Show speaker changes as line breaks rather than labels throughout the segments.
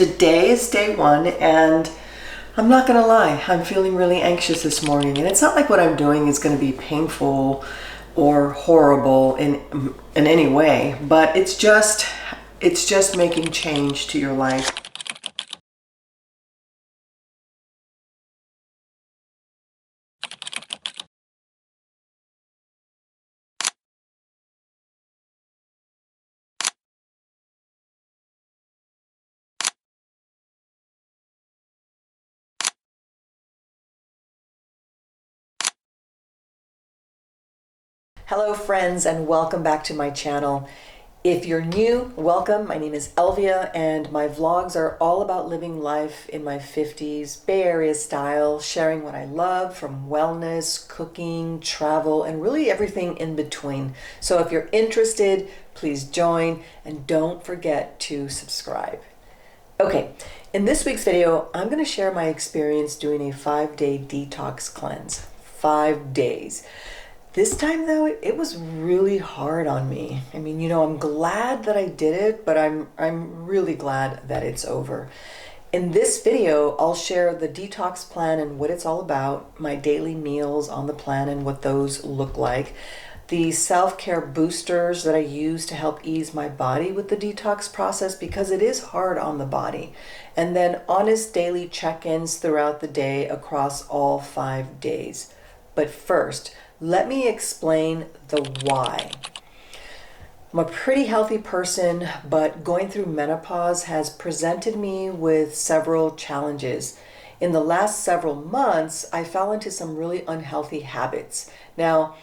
Today is day one, and I'm not gonna lie, I'm feeling really anxious this morning. And it's not like what I'm doing is gonna be painful or horrible in any way, but it's just making change to your life. Hello friends, and welcome back to my channel. If you're new, welcome. My name is Elvia, and my vlogs are all about living life in my 50s, Bay Area style, sharing what I love from wellness, cooking, travel, and really everything in between. So if you're interested, please join, and don't forget to subscribe. Okay, in this week's video, I'm going to share my experience doing a 5-day detox cleanse. 5 days. This time though, it was really hard on me. I mean, I'm glad that I did it, but I'm really glad that it's over. In this video, I'll share the detox plan and what it's all about, my daily meals on the plan and what those look like, the self-care boosters that I use to help ease my body with the detox process because it is hard on the body, and then honest daily check-ins throughout the day across all 5 days. But first, let me explain the why. I'm a pretty healthy person, but going through menopause has presented me with several challenges. In the last several months, I fell into some really unhealthy habits. Now,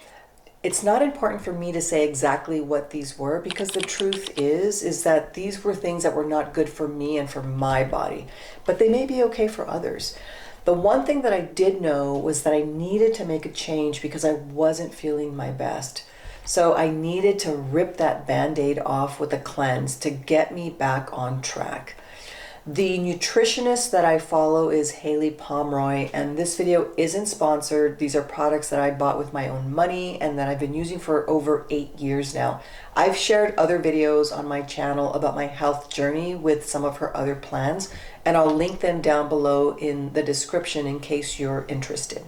it's not important for me to say exactly what these were because the truth is that these were things that were not good for me and for my body, but they may be okay for others. The one thing that I did know was that I needed to make a change because I wasn't feeling my best. So I needed to rip that Band-Aid off with a cleanse to get me back on track. The nutritionist that I follow is Haley Pomeroy, and this video isn't sponsored. These are products that I bought with my own money and that I've been using for over 8 years now. I've shared other videos on my channel about my health journey with some of her other plans, and I'll link them down below in the description in case you're interested.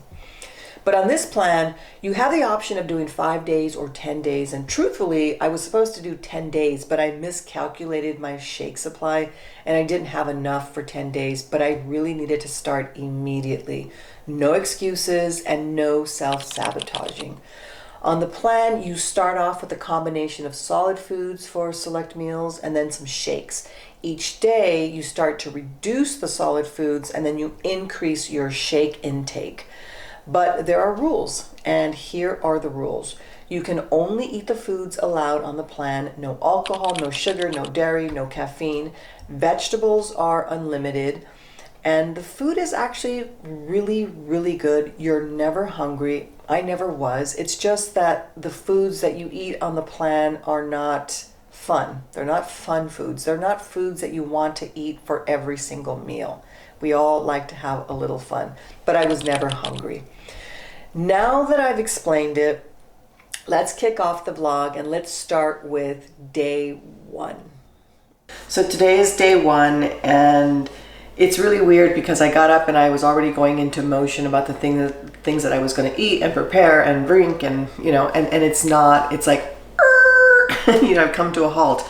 But on this plan, you have the option of doing 5 days or 10 days. And truthfully, I was supposed to do 10 days, but I miscalculated my shake supply and I didn't have enough for 10 days, but I really needed to start immediately. No excuses and no self-sabotaging. On the plan, you start off with a combination of solid foods for select meals and then some shakes. Each day, you start to reduce the solid foods and then you increase your shake intake. But there are rules, and here are the rules. You can only eat the foods allowed on the plan. No alcohol, no sugar, no dairy, no caffeine. Vegetables are unlimited. And the food is actually really, really good. You're never hungry. I never was. It's just that the foods that you eat on the plan are not fun. They're not fun foods. They're not foods that you want to eat for every single meal. We all like to have a little fun, but I was never hungry. Now that I've explained it, let's kick off the vlog and let's start with day one. So today is day one, and it's really weird because I got up and I was already going into motion about the things that I was going to eat and prepare and drink, and and it's like I've come to a halt.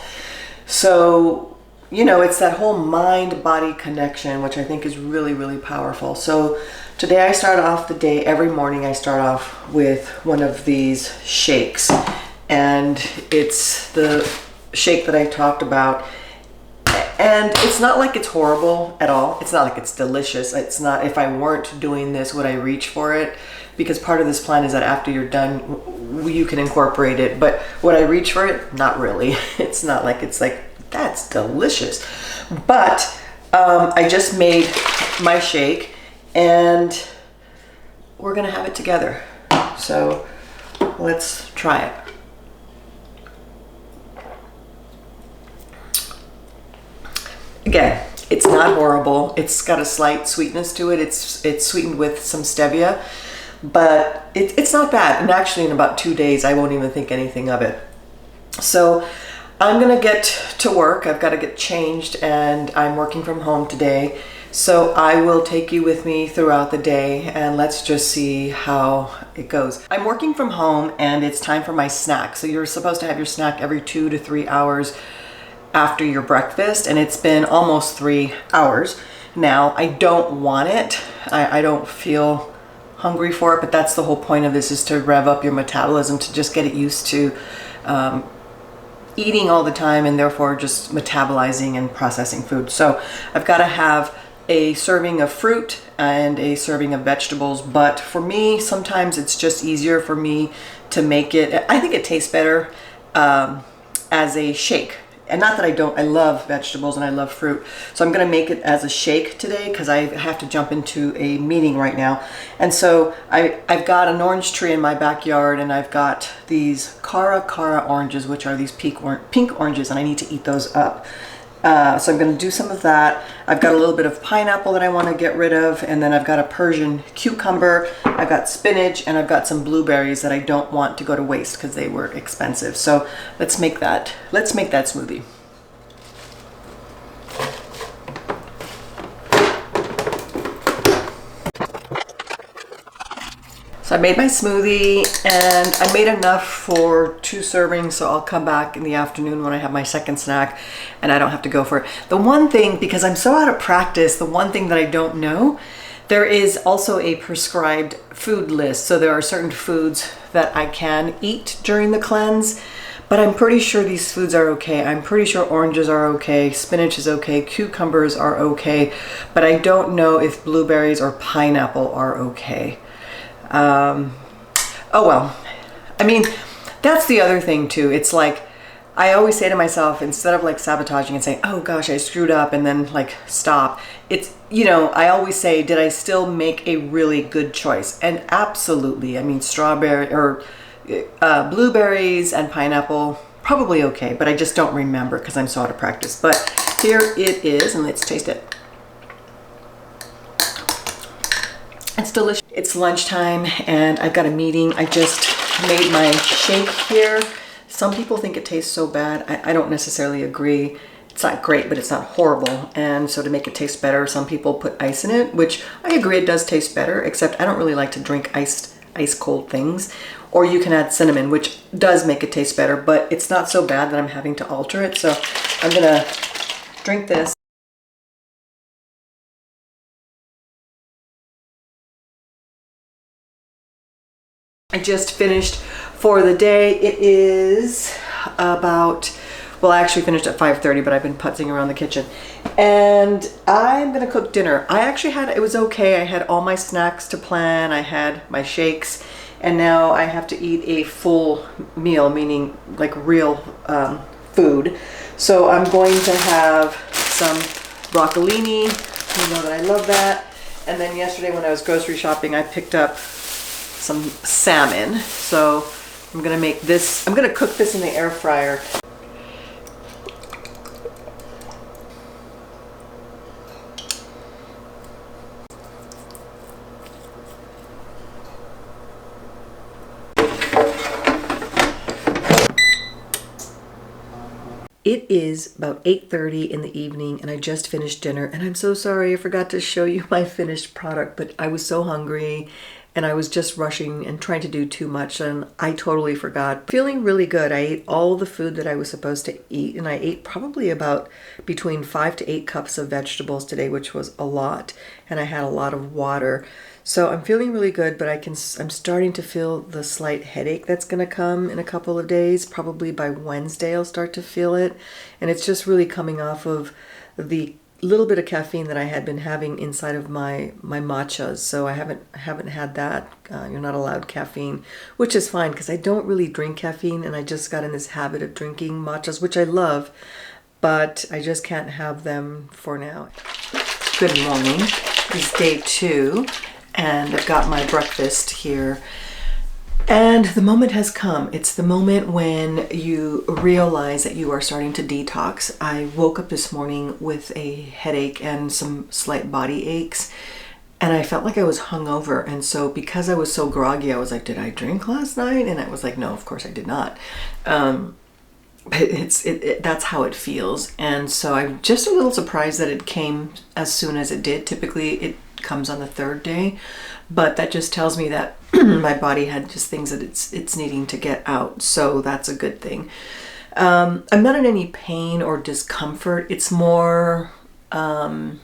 So it's that whole mind-body connection, which I think is really, really powerful. So today I start off the day, every morning I start off with one of these shakes. And it's the shake that I talked about. And it's not like it's horrible at all. It's not like it's delicious. It's not, if I weren't doing this, would I reach for it? Because part of this plan is that after you're done, you can incorporate it. But would I reach for it? Not really. It's not like it's like, that's delicious. But I just made my shake and we're gonna have it together. So let's try it. Again, it's not horrible. It's got a slight sweetness to it. It's sweetened with some stevia, but it's not bad. And actually in about 2 days, I won't even think anything of it. So I'm gonna get to work. I've got to get changed, and I'm working from home today. So I will take you with me throughout the day, and let's just see how it goes. I'm working from home and it's time for my snack. So you're supposed to have your snack every 2 to 3 hours after your breakfast, and it's been almost 3 hours now. I don't want it. I don't feel hungry for it, but that's the whole point of this, is to rev up your metabolism, to just get it used to eating all the time and therefore just metabolizing and processing food. So I've got to have a serving of fruit and a serving of vegetables, but for me, sometimes it's just easier for me to make it. I think it tastes better as a shake. And not that I love vegetables and I love fruit. So I'm gonna make it as a shake today because I have to jump into a meeting right now. And so I've got an orange tree in my backyard, and I've got these Cara oranges, which are these pink oranges, and I need to eat those up. So I'm going to do some of that. I've got a little bit of pineapple that I want to get rid of, and then I've got a Persian cucumber, I've got spinach, and I've got some blueberries that I don't want to go to waste because they were expensive. So let's make that smoothie. So I made my smoothie, and I made enough for 2 servings, so I'll come back in the afternoon when I have my second snack and I don't have to go for it. The one thing, because I'm so out of practice, the one thing that I don't know, there is also a prescribed food list. So there are certain foods that I can eat during the cleanse, but I'm pretty sure these foods are okay. I'm pretty sure oranges are okay, spinach is okay, cucumbers are okay, but I don't know if blueberries or pineapple are okay. Oh well, I mean, that's the other thing too. It's like, I always say to myself, instead of like sabotaging and saying, oh gosh, I screwed up, and then like stop, it's, you know, I always say, did I still make a really good choice? And absolutely, I mean, strawberry or blueberries and pineapple, probably okay, but I just don't remember because I'm so out of practice. But here it is, and let's taste it. It's delicious. It's lunchtime and I've got a meeting. I just made my shake here. Some people think it tastes so bad. I don't necessarily agree. It's not great, but it's not horrible. And so to make it taste better, some people put ice in it, which I agree it does taste better, except I don't really like to drink ice cold things. Or you can add cinnamon, which does make it taste better, but it's not so bad that I'm having to alter it. So I'm gonna drink this. I just finished for the day. It is about, well, I actually finished at 5:30, but I've been putzing around the kitchen. And I'm gonna cook dinner. I actually it was okay. I had all my snacks to plan. I had my shakes, and now I have to eat a full meal, meaning like real food. So I'm going to have some broccolini. You know that I love that. And then yesterday when I was grocery shopping, I picked up some salmon. So I'm gonna make this, I'm gonna cook this in the air fryer. It is about 8:30 in the evening and I just finished dinner, and I'm so sorry I forgot to show you my finished product, but I was so hungry and I was just rushing and trying to do too much, and I totally forgot. Feeling really good. I ate all the food that I was supposed to eat, and I ate probably about between 5 to 8 cups of vegetables today, which was a lot, and I had a lot of water. So I'm feeling really good, but I'm starting to feel the slight headache that's going to come in a couple of days. Probably by Wednesday I'll start to feel it, and it's just really coming off of the little bit of caffeine that I had been having inside of my matchas. So I haven't had that. You're not allowed caffeine, which is fine because I don't really drink caffeine, and I just got in this habit of drinking matchas, which I love, but I just can't have them for now. Good morning. It's day 2, and I've got my breakfast here. And the moment has come. It's the moment when you realize that you are starting to detox. I woke up this morning with a headache and some slight body aches, and I felt like I was hungover. And so because I was so groggy, I was like, did I drink last night? And I was like, no, of course I did not. that's how it feels. And so I'm just a little surprised that it came as soon as it did. Typically it comes on the third day, but that just tells me that my body had just things that it's needing to get out. So that's a good thing. I'm not in any pain or discomfort. It's more when,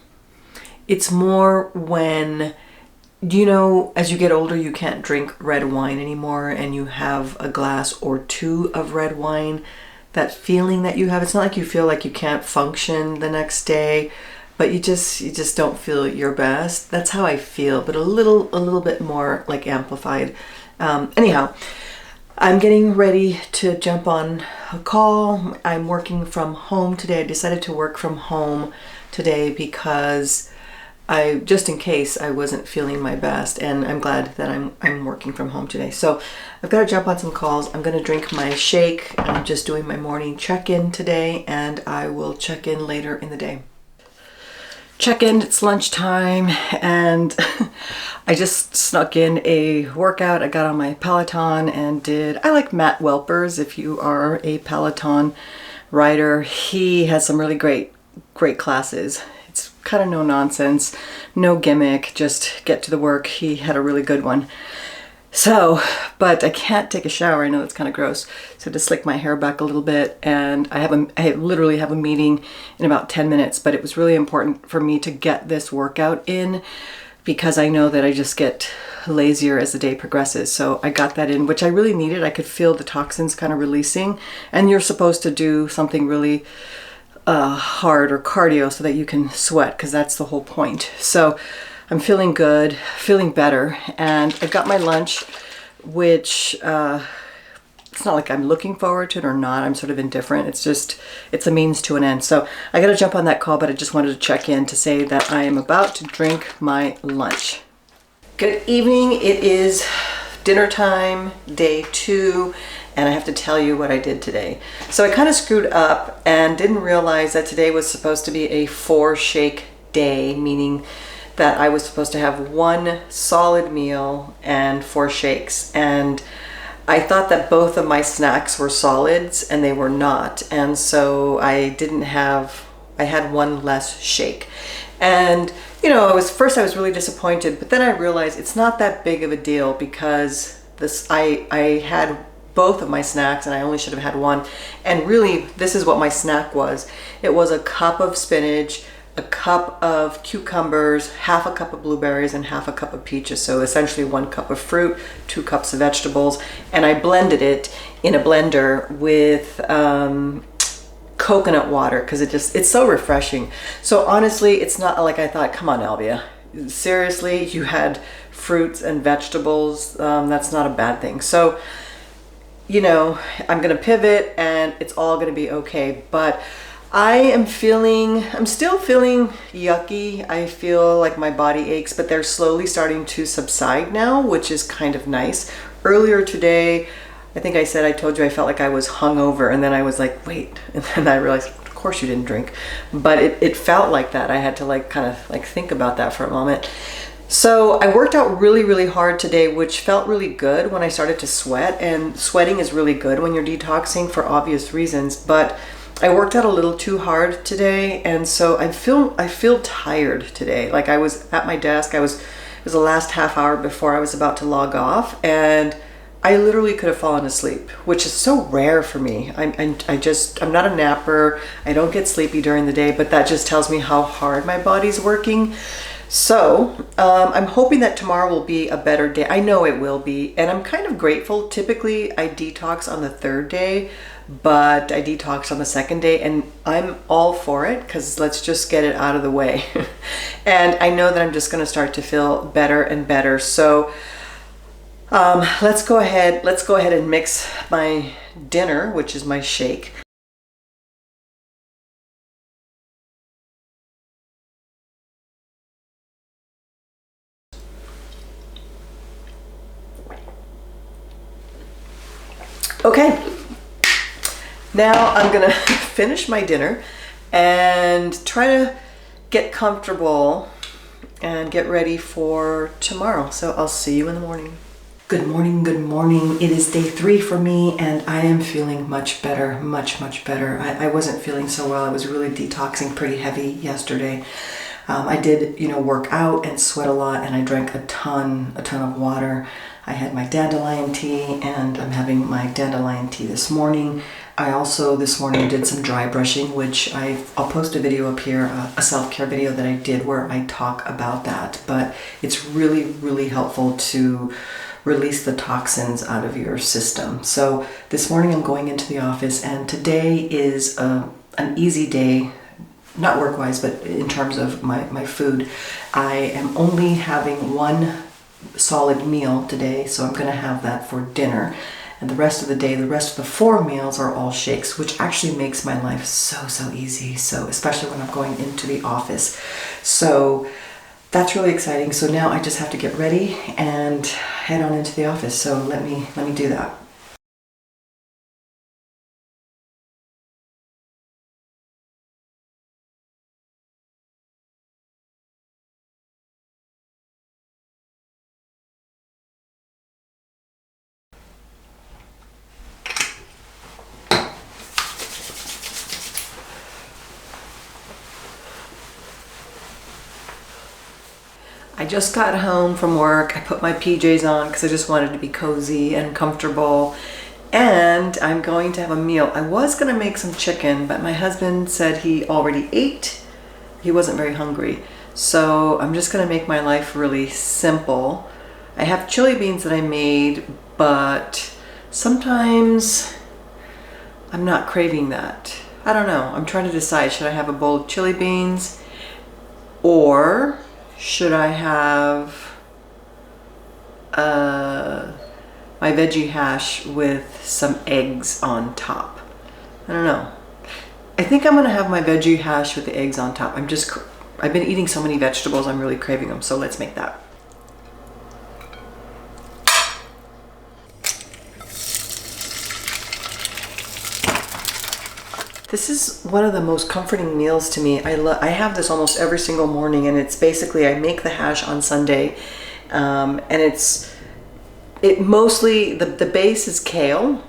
as you get older, you can't drink red wine anymore and you have a glass or two of red wine. That feeling that you have, it's not like you feel like you can't function the next day, but you just don't feel your best. That's how I feel, but a little bit more like amplified. Anyhow, I'm getting ready to jump on a call. I'm working from home today. I decided to work from home today because just in case I wasn't feeling my best, and I'm glad that I'm working from home today. So I've got to jump on some calls. I'm going to drink my shake. I'm just doing my morning check-in today, and I will check in later in the day. Check-in, it's lunchtime, and I just snuck in a workout. I got on my Peloton and I like Matt Welpers. If you are a Peloton rider, he has some really great classes. It's kind of no nonsense, no gimmick, just get to the work. He had a really good one. So, but I can't take a shower. I know that's kind of gross. So to slick my hair back a little bit, and I literally have a meeting in about 10 minutes, but it was really important for me to get this workout in because I know that I just get lazier as the day progresses. So I got that in, which I really needed. I could feel the toxins kind of releasing, and you're supposed to do something really hard or cardio so that you can sweat, because that's the whole point. So I'm feeling good, feeling better, and I got my lunch, which it's not like I'm looking forward to it or not. I'm sort of indifferent. It's a means to an end. So I got to jump on that call, but I just wanted to check in to say that I am about to drink my lunch. Good evening. It is dinner time, day 2. And I have to tell you what I did today. So I kind of screwed up and didn't realize that today was supposed to be a 4-shake day, meaning that I was supposed to have 1 solid meal and 4 shakes. And I thought that both of my snacks were solids, and they were not. And so I had 1 less shake. And I was really disappointed, but then I realized it's not that big of a deal because I had both of my snacks and I only should have had 1. And really, this is what my snack was. It was a cup of spinach, a cup of cucumbers, half a cup of blueberries, and half a cup of peaches. So essentially 1 cup of fruit, 2 cups of vegetables. And I blended it in a blender with coconut water because it's so refreshing. So honestly, it's not like I thought, come on, Elvia. Seriously, you had fruits and vegetables. That's not a bad thing. So I'm going to pivot and it's all going to be okay. But I'm still feeling yucky. I feel like my body aches, but they're slowly starting to subside now, which is kind of nice. Earlier today, I think I told you I felt like I was hungover, and then I was like, wait, and then I realized, of course you didn't drink. But it felt like that. I had to kind of think about that for a moment. So I worked out really, really hard today, which felt really good when I started to sweat. And sweating is really good when you're detoxing for obvious reasons. But I worked out a little too hard today, and so I feel tired today. Like I was at my desk. It was the last half hour before I was about to log off, and I literally could have fallen asleep, which is so rare for me. I'm not a napper. I don't get sleepy during the day, but that just tells me how hard my body's working. So I'm hoping that tomorrow will be a better day. I know it will be, and I'm kind of grateful. Typically I detox on the 3rd day, but I detoxed on the 2nd day, and I'm all for it because let's just get it out of the way. And I know that I'm just going to start to feel better and better. So let's go ahead and mix my dinner, which is my shake. Okay, now I'm gonna finish my dinner and try to get comfortable and get ready for tomorrow. So I'll see you in the morning. Good morning, good morning. It is day 3 for me and I am feeling much better, much better. I wasn't feeling so well. I was really detoxing pretty heavy yesterday. I did, work out and sweat a lot, and I drank a ton of water. I had my dandelion tea, and I'm having my dandelion tea this morning. I also this morning did some dry brushing, which I'll post a video up here, a self-care video that I did where I talk about that. But it's really helpful to release the toxins out of your system. So this morning I'm going into the office, and today is an easy day, not work-wise, but in terms of my food. I am only having one solid meal today, so I'm going to have that for dinner. And the rest of the day, the rest of the 4 meals are all shakes, which actually makes my life so easy. So especially when I'm going into the office. So that's really exciting. So now I just have to get ready and head on into the office. So let me do that. I just got home from work. I put my PJs on because I just wanted to be cozy and comfortable. And I'm going to have a meal. I was going to make some chicken, but my husband said he already ate. He wasn't very hungry. So I'm just going to make my life really simple. I have chili beans that I made, but sometimes I'm not craving that. I don't know. I'm trying to decide. Should I have a bowl of chili beans, or should I have my veggie hash with some eggs on top? I don't know. I think I'm gonna have my veggie hash with the eggs on top. I've been eating so many vegetables, I'm really craving them, so let's make that. This is one of the most comforting meals to me. I have this almost every single morning, and it's basically, I make the hash on Sunday, and it mostly, the base is kale,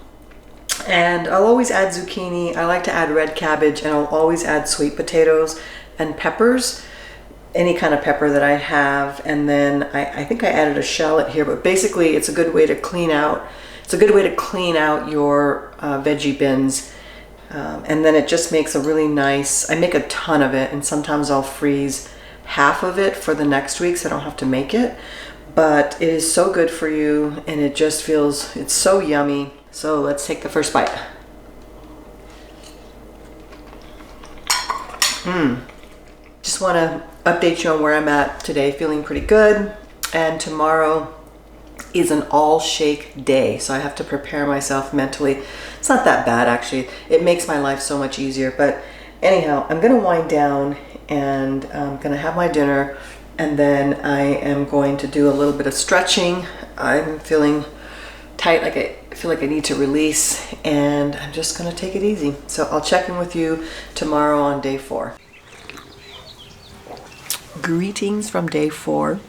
and I'll always add zucchini. I like to add red cabbage, and I'll always add sweet potatoes and peppers, any kind of pepper that I have. And then I think I added a shallot here, but basically it's a good way to clean out, your veggie bins. And then it just makes a really nice, I make a ton of it, and sometimes I'll freeze half of it for the next week so I don't have to make it. But it is so good for you, and it just feels, it's so yummy. So let's take the first bite. Just want to update you on where I'm at today. Feeling pretty good, and tomorrow is an all shake day, so I have to prepare myself mentally. It's not that bad, actually. It makes my life so much easier. But anyhow, I'm gonna wind down, and I'm gonna have my dinner, and then I am going to do a little bit of stretching. I'm feeling tight, like I feel like I need to release, and I'm just gonna take it easy. So I'll check in with you tomorrow on day 4. Greetings from day 4.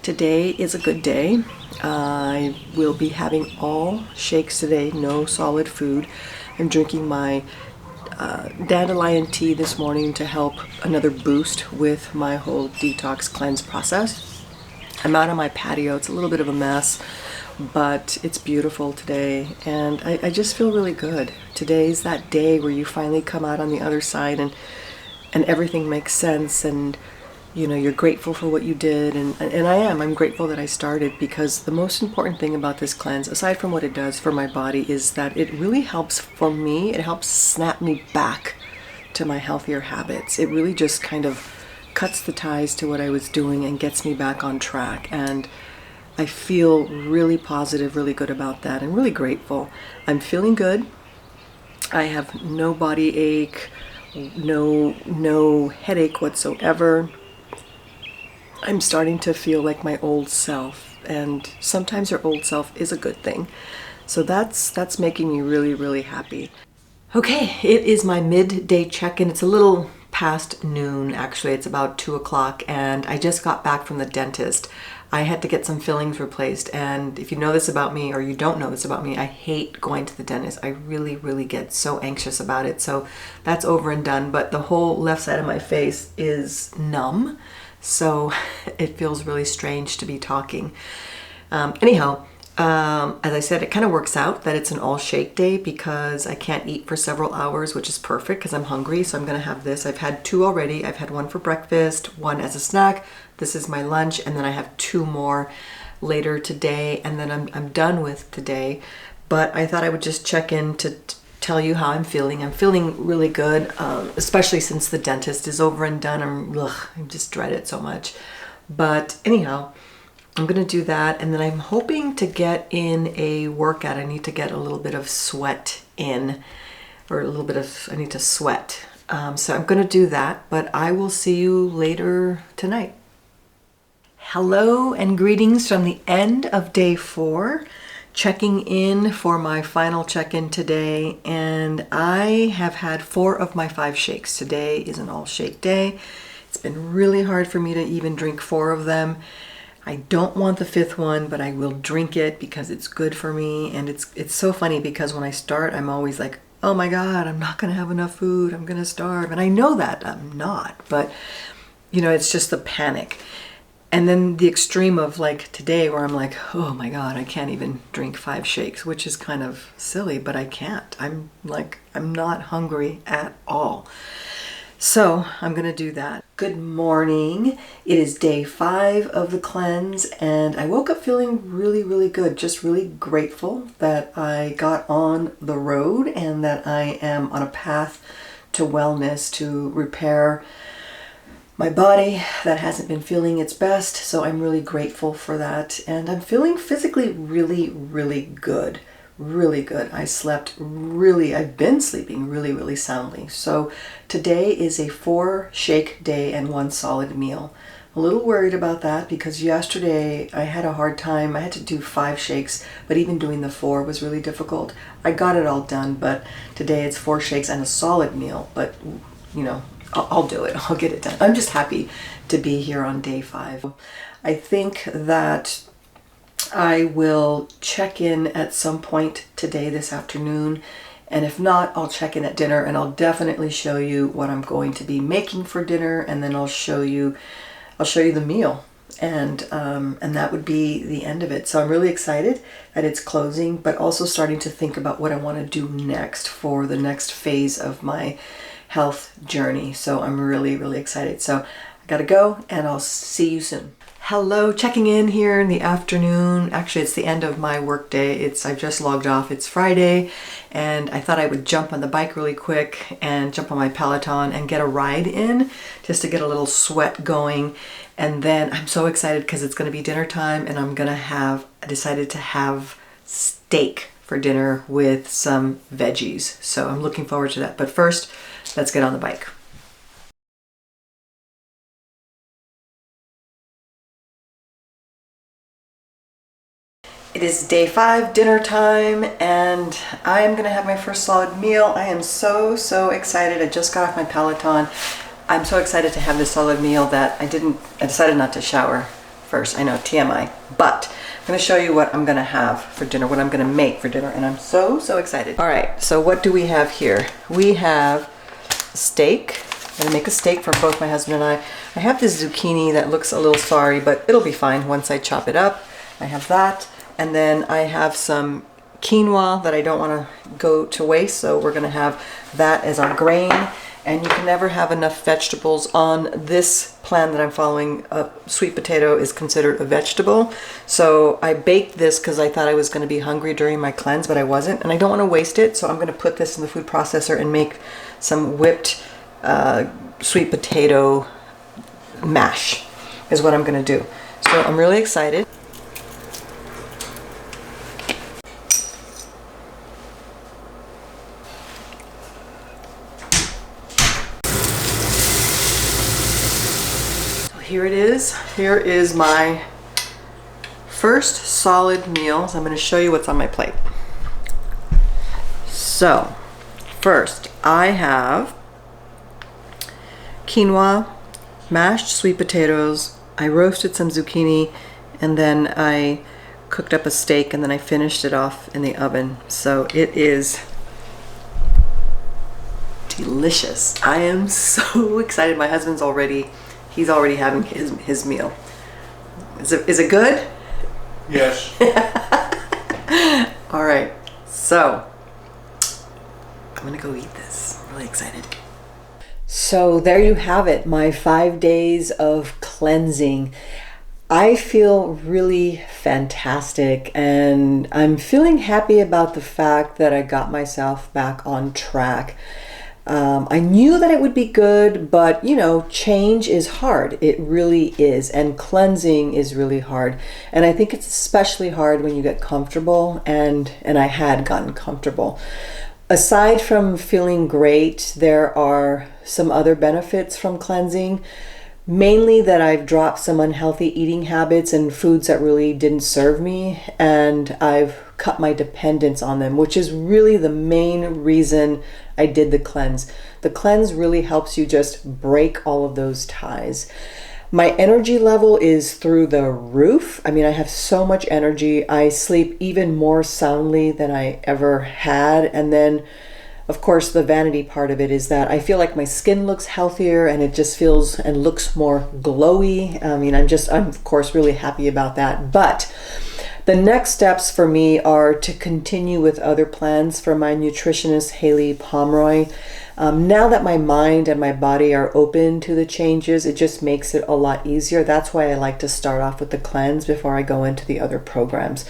Today is a good day. I will be having all shakes today, no solid food. I'm drinking my dandelion tea this morning to help another boost with my whole detox cleanse process. I'm out on my patio. It's a little bit of a mess, but it's beautiful today, and I just feel really good. Today's that day where you finally come out on the other side, and everything makes sense, and you're grateful for what you did, and I'm grateful that I started, because the most important thing about this cleanse, aside from what it does for my body, is that it really helps for me. It helps snap me back to my healthier habits. It really just kind of cuts the ties to what I was doing and gets me back on track, and I feel really positive, really good about that, and really grateful. I'm feeling good. I have no body ache, no headache whatsoever. I'm starting to feel like my old self, and sometimes your old self is a good thing. So that's making me really, really happy. Okay, it is my midday check-in. It's a little past noon, actually. It's about 2 o'clock, and I just got back from the dentist. I had to get some fillings replaced, and if you know this about me or you don't know this about me, I hate going to the dentist. I really, really get so anxious about it. So that's over and done, but the whole left side of my face is numb, so it feels really strange to be talking. Anyhow, as I said, it kind of works out that it's an all shake day because I can't eat for several hours, which is perfect because I'm hungry. So I'm going to have this. I've had 2 already. I've had 1 for breakfast, 1 as a snack. This is my lunch. And then I have 2 more later today. And then I'm done with today. But I thought I would just check in to tell you how I'm feeling. I'm feeling really good, especially since the dentist is over and done. I just dread it so much. But anyhow, I'm going to do that, and then I'm hoping to get in a workout. I need to get a little bit of sweat in, or I need to sweat. So I'm going to do that, but I will see you later tonight. Hello and greetings from the end of day 4. Checking in for my final check-in today, and I have had 4 of my 5 shakes. Today is an all shake day. It's been really hard for me to even drink 4 of them. I don't want the 5th one, but I will drink it because it's good for me. And it's so funny because when I start, I'm always like, oh my God, I'm not gonna have enough food, I'm gonna starve. And I know that I'm not, but you know, it's just the panic. And then the extreme of like today where I'm like, oh my God, I can't even drink 5 shakes, which is kind of silly, but I can't. I'm not hungry at all. So I'm going to do that. Good morning. It is day 5 of the cleanse, and I woke up feeling really, really good. Just really grateful that I got on the road and that I am on a path to wellness, to repair my body that hasn't been feeling its best. So I'm really grateful for that. And I'm feeling physically really, really good. Really good. I've been sleeping really, really soundly. So today is a 4 shake day and 1 solid meal. A little worried about that because yesterday I had a hard time. I had to do 5 shakes, but even doing the 4 was really difficult. I got it all done, but today it's 4 shakes and a solid meal. But you know, I'll do it. I'll get it done. I'm just happy to be here on day 5. I think that I will check in at some point today, this afternoon, and if not, I'll check in at dinner, and I'll definitely show you what I'm going to be making for dinner, and then I'll show you the meal, and that would be the end of it. So I'm really excited that it's closing, but also starting to think about what I want to do next for the next phase of my health journey. So I'm really, really excited. So I gotta go, and I'll see you soon. Hello, checking in here in the afternoon. Actually, it's the end of my work day. I've just logged off. It's Friday, and I thought I would jump on the bike really quick and jump on my Peloton and get a ride in just to get a little sweat going. And then I'm so excited because it's going to be dinner time, and I decided to have steak for dinner with some veggies. So I'm looking forward to that. But first, let's get on the bike. It is day 5, dinner time, and I am gonna have my first solid meal. I am so, so excited. I just got off my Peloton. I'm so excited to have this solid meal that I decided not to shower first. I know, TMI, but I'm gonna show you what I'm gonna have for dinner, what I'm gonna make for dinner, and I'm so, so excited. All right, so what do we have here? We have steak. I'm gonna make a steak for both my husband and I. I have this zucchini that looks a little sorry, but it'll be fine once I chop it up. I have that. And then I have some quinoa that I don't want to go to waste, so we're going to have that as our grain. And you can never have enough vegetables on this plan that I'm following. Sweet potato is considered a vegetable. So I baked this because I thought I was going to be hungry during my cleanse, but I wasn't. And I don't want to waste it, so I'm going to put this in the food processor and make some whipped sweet potato mash is what I'm going to do. So I'm really excited. Here it is. Here is my first solid meal. So I'm going to show you what's on my plate. So first I have quinoa, mashed sweet potatoes. I roasted some zucchini, and then I cooked up a steak, and then I finished it off in the oven. So it is delicious. I am so excited. My husband's he's already having his meal. Is it good?
Yes.
All right, so I'm gonna go eat this. I'm really excited. So there you have it, my 5 days of cleansing. I feel really fantastic, and I'm feeling happy about the fact that I got myself back on track. I knew that it would be good, but change is hard. It really is. And cleansing is really hard. And I think it's especially hard when you get comfortable, and I had gotten comfortable. Aside from feeling great, there are some other benefits from cleansing. Mainly that I've dropped some unhealthy eating habits and foods that really didn't serve me, and I've cut my dependence on them, which is really the main reason I did the cleanse. The cleanse really helps you just break all of those ties. My energy level is through the roof. I mean, I have so much energy. I sleep even more soundly than I ever had. And then, of course, the vanity part of it is that I feel like my skin looks healthier, and it just feels and looks more glowy. I mean, I'm of course really happy about that. But the next steps for me are to continue with other plans for my nutritionist, Haley Pomeroy. Now that my mind and my body are open to the changes, it just makes it a lot easier. That's why I like to start off with the cleanse before I go into the other programs.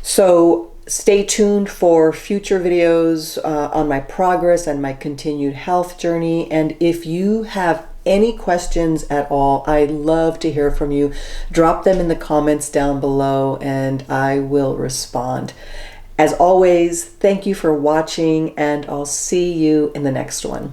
So stay tuned for future videos on my progress and my continued health journey. And if you have any questions at all, I'd love to hear from you. Drop them in the comments down below, and I will respond. As always, thank you for watching, and I'll see you in the next one.